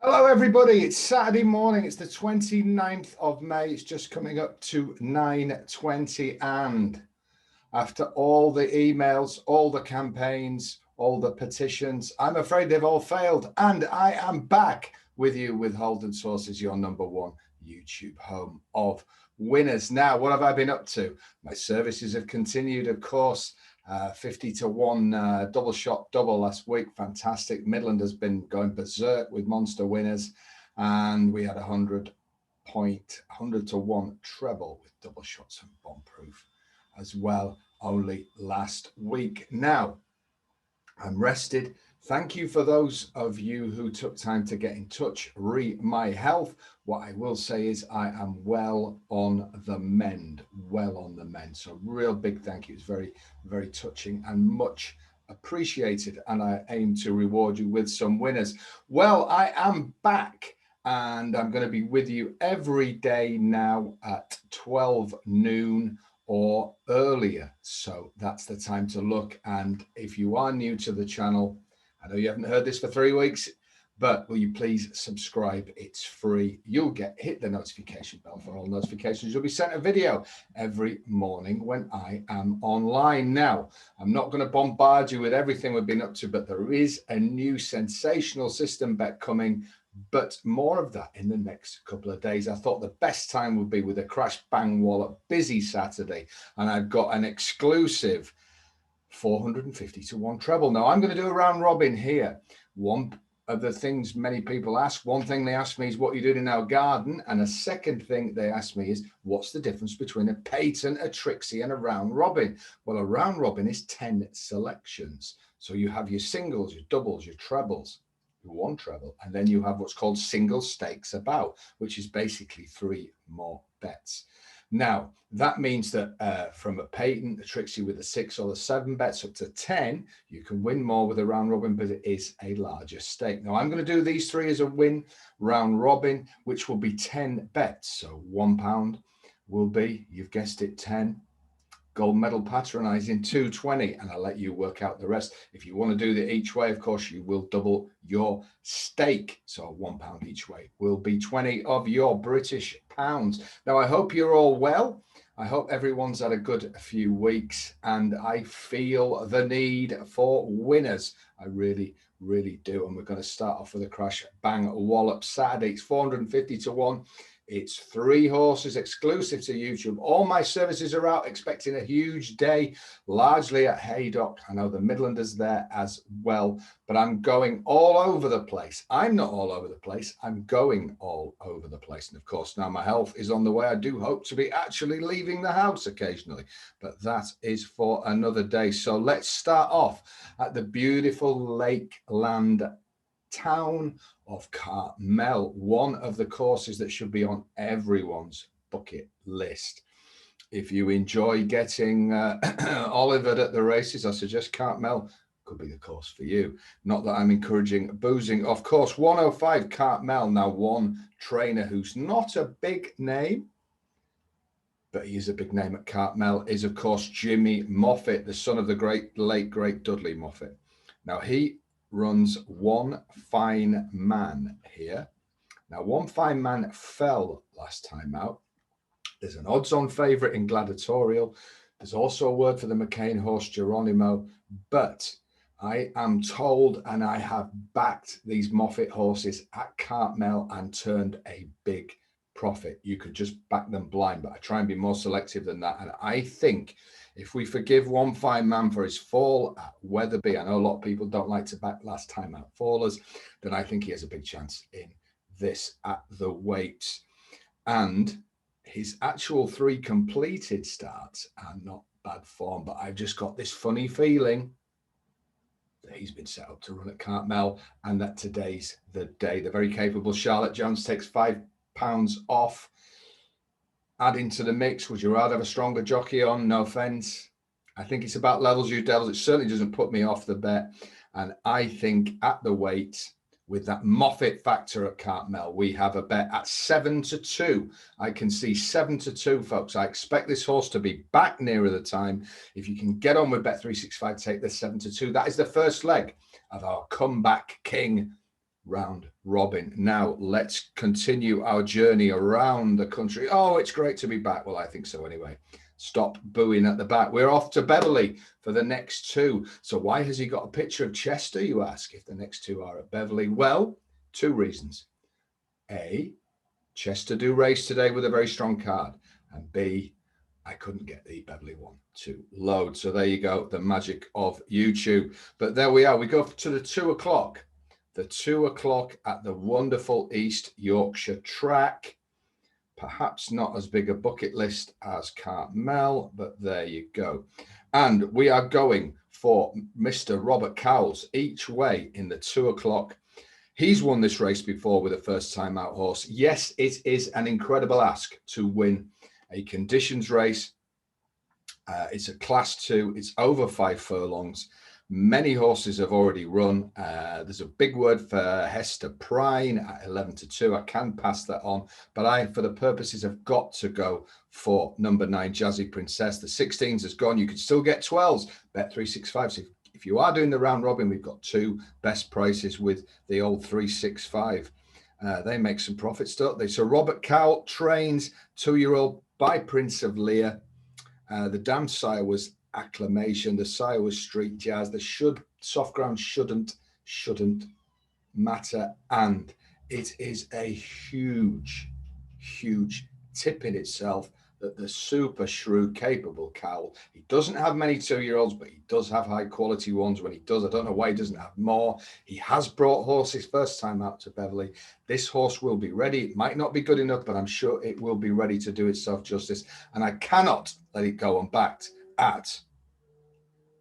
Hello everybody, it's Saturday morning, it's the 29th of May, it's just coming up to 9:20, and after all the emails, all the campaigns, all the petitions, I'm afraid they've all failed, and I am back with you with Holden Sources, your number one YouTube home of winners. Now, what have I been up to? My services have continued, of course. 50 to 1 double shot double last week. Fantastic. Midland has been going berserk with monster winners. And we had 100 to 1 treble with double shots and bomb proof as well only last week. Now, I'm rested. Thank you for those of you who took time to get in touch, my health. What I will say is I am well on the mend, So real big thank you. It's very, very touching and much appreciated. And I aim to reward you with some winners. Well, I am back and I'm going to be with you every day now at 12 noon or earlier. So that's the time to look. And if you are new to the channel, I know you haven't heard this for 3 weeks, but will you please subscribe? It's free. You'll hit the notification bell for all notifications. You'll be sent a video every morning when I am online. Now, I'm not going to bombard you with everything we've been up to, but there is a new sensational system bet coming, but more of that in the next couple of days. I thought the best time would be with a crash bang wallop busy Saturday, and I've got an exclusive 450 to 1 treble. Now I'm going to do a round robin here. One of the things many people ask, one thing they ask me is what you doing in our garden, and a second thing they ask me is what's the difference between a patent, a Trixie, and a round robin. Well, a round robin is 10 selections, so you have your singles, your doubles, your trebles, your one treble, and then you have what's called single stakes about, which is basically 3 more bets. Now, that means that from a patent, a Trixie with the 6 or the 7 bets up to 10, you can win more with a round robin, but it is a larger stake. Now, I'm going to do these 3 as a win round robin, which will be 10 bets. So £1 will be, you've guessed it, 10. Gold medal patronising 220, and I'll let you work out the rest. If you want to do the each way, of course, you will double your stake. So £1 each way will be 20 of your British pounds. Now, I hope you're all well. I hope everyone's had a good few weeks, and I feel the need for winners. I really, really do. And we're going to start off with a crash bang wallop Saturday. It's 450 to 1. It's 3 horses exclusive to YouTube. All my services are out, expecting a huge day, largely at Haydock. I know the Midlanders there as well, but I'm going all over the place. I'm not all over the place. I'm going all over the place. And of course, now my health is on the way. I do hope to be actually leaving the house occasionally, but that is for another day. So let's start off at the beautiful Lakeland town of Cartmel, one of the courses that should be on everyone's bucket list. If you enjoy getting Olivered at the races, I suggest Cartmel could be the course for you. Not that I'm encouraging boozing. Of course, 105 Cartmel. Now, one trainer who's not a big name, but he is a big name at Cartmel, is, of course, Jimmy Moffat, the son of the late, great Dudley Moffat. Now, he runs One Fine Man here. Now, One Fine Man fell last time out. There's an odds-on favourite in Gladiatorial. There's also a word for the McCain horse, Geronimo. But I am told, and I have backed these Moffat horses at Cartmel and turned a big profit. You could just back them blind, but I try and be more selective than that. And I think if we forgive One Fine Man for his fall at Weatherby, I know a lot of people don't like to back last time out fallers, then I think he has a big chance in this at the weights. And his actual 3 completed starts are not bad form, but I've just got this funny feeling that he's been set up to run at Cartmel and that today's the day. The very capable Charlotte Jones takes £5 off. Add into the mix, would you rather have a stronger jockey on? No offense. I think it's about levels, you devils. It certainly doesn't put me off the bet. And I think at the weight, with that Moffat factor at Cartmel, we have a bet at 7 to 2. I can see 7 to 2, folks. I expect this horse to be back nearer the time. If you can get on with Bet365, take the 7 to 2. That is the first leg of our comeback king round robin. Now let's continue our journey around the country. Oh, it's great to be back. Well, I think so anyway. Stop booing at the back. We're off to Beverley for the next two. So why has he got a picture of Chester, you ask, if the next two are at Beverley? Well, two reasons. A, Chester do race today with a very strong card. And B, I couldn't get the Beverley one to load. So there you go, the magic of YouTube. But there we are. We go to the 2 o'clock. The 2 o'clock at the wonderful East Yorkshire track. Perhaps not as big a bucket list as Cartmel, but there you go. And we are going for Mr. Robert Cowles each way in the 2 o'clock. He's won this race before with a first time out horse. Yes, it is an incredible ask to win a conditions race. It's a class 2. It's over 5 furlongs. Many horses have already run. There's a big word for Hester Prine at 11-2. I can pass that on, but for the purposes, have got to go for number 9, Jazzy Princess. The 16s has gone. You can still get 12s. Bet 365. So if you are doing the round robin, we've got 2 best prices with the old 365. They make some profits, don't they? So Robert Cowell trains 2-year-old by Prince of Lear. The dam sire was Acclamation. The sire was Street Jazz. The soft ground shouldn't matter. And it is a huge tip in itself that the super shrewd, capable Cowell, he doesn't have many 2-year-olds, but he does have high quality ones. When he does, I don't know why he doesn't have more. He has brought horses first time out to Beverley. This horse will be ready. It might not be good enough, but I'm sure it will be ready to do itself justice. And I cannot let it go unbacked at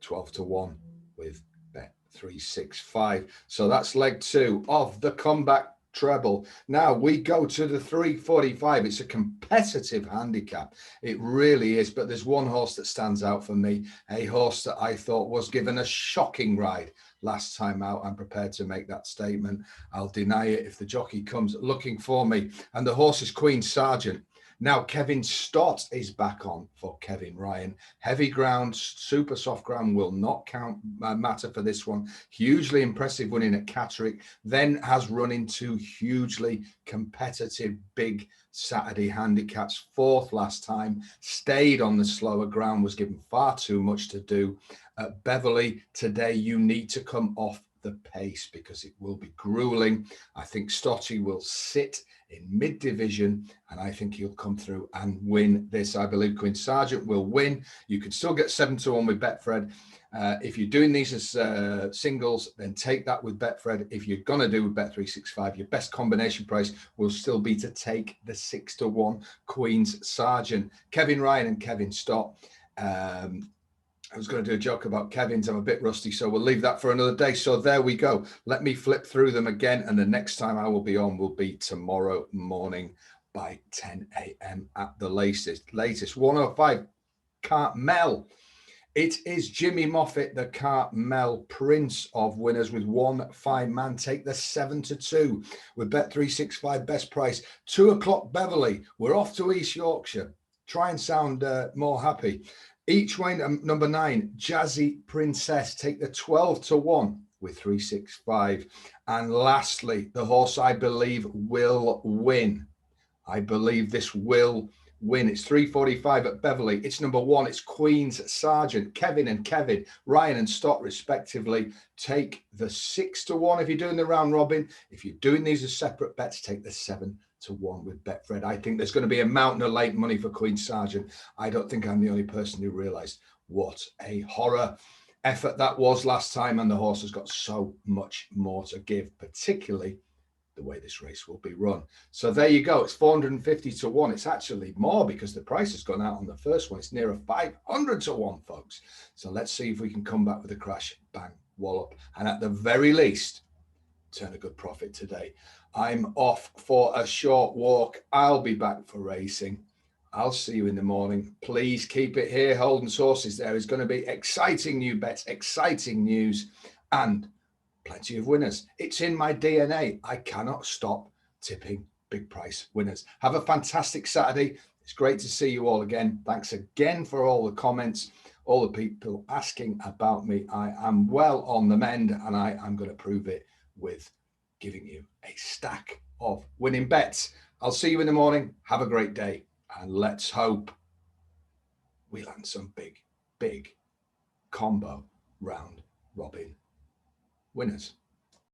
12-1 with Bet 365. So that's leg 2 of the comeback treble. Now we go to the 345. It's a competitive handicap. It really is. But there's one horse that stands out for me, a horse that I thought was given a shocking ride last time out. I'm prepared to make that statement. I'll deny it if the jockey comes looking for me. And the horse is Queen Sergeant. Now, Kevin Stott is back on for Kevin Ryan. Heavy ground, super soft ground will not matter for this one. Hugely impressive winning at Catterick, then has run into hugely competitive big Saturday handicaps. 4th last time, stayed on the slower ground, was given far too much to do. At Beverley today, you need to come off the pace because it will be grueling. I think Stotty will sit in mid-division, and I think he'll come through and win this. I believe Queen Sergeant will win. You can still get 7-1 with Betfred. If you're doing these as singles, then take that with Betfred. If you're going to do with Bet365, your best combination price will still be to take the 6-1 Queen's Sergeant. Kevin Ryan and Kevin Stott. I was going to do a joke about Kevin's. I'm a bit rusty, so we'll leave that for another day. So there we go. Let me flip through them again. And the next time I will be on will be tomorrow morning by 10 a.m. at the latest. 105, Cartmel. It is Jimmy Moffat, the Cartmel prince of winners with 1 fine man. Take the 7-2 with Bet365 best price. 2 o'clock Beverley. We're off to East Yorkshire. Try and sound more happy. Each way, number 9, Jazzy Princess. Take the 12-1 with 365. And lastly, the horse I believe will win. I believe this will win. It's 345 at Beverley. It's number 1. It's Queen's Sergeant. Kevin and Kevin, Ryan and Stott respectively. Take the 6-1 if you're doing the round robin. If you're doing these as separate bets, take the 7-1 with Betfred. I think there's going to be a mountain of late money for Queen Sergeant. I don't think I'm the only person who realised what a horror effort that was last time, and the horse has got so much more to give, particularly the way this race will be run. So there you go. It's 450-1. It's actually more because the price has gone out on the first one. It's nearer 500-1, folks. So let's see if we can come back with a crash, bang, wallop, and at the very least, turn a good profit today. I'm off for a short walk. I'll be back for racing. I'll see you in the morning. Please keep it here. Holden's Horses. There is going to be exciting new bets, exciting news, and plenty of winners. It's in my DNA. I cannot stop tipping big price winners. Have a fantastic Saturday. It's great to see you all again. Thanks again for all the comments, all the people asking about me. I am well on the mend, and I am going to prove it with giving you a stack of winning bets. I'll see you in the morning. Have a great day. And let's hope we land some big combo round robin winners.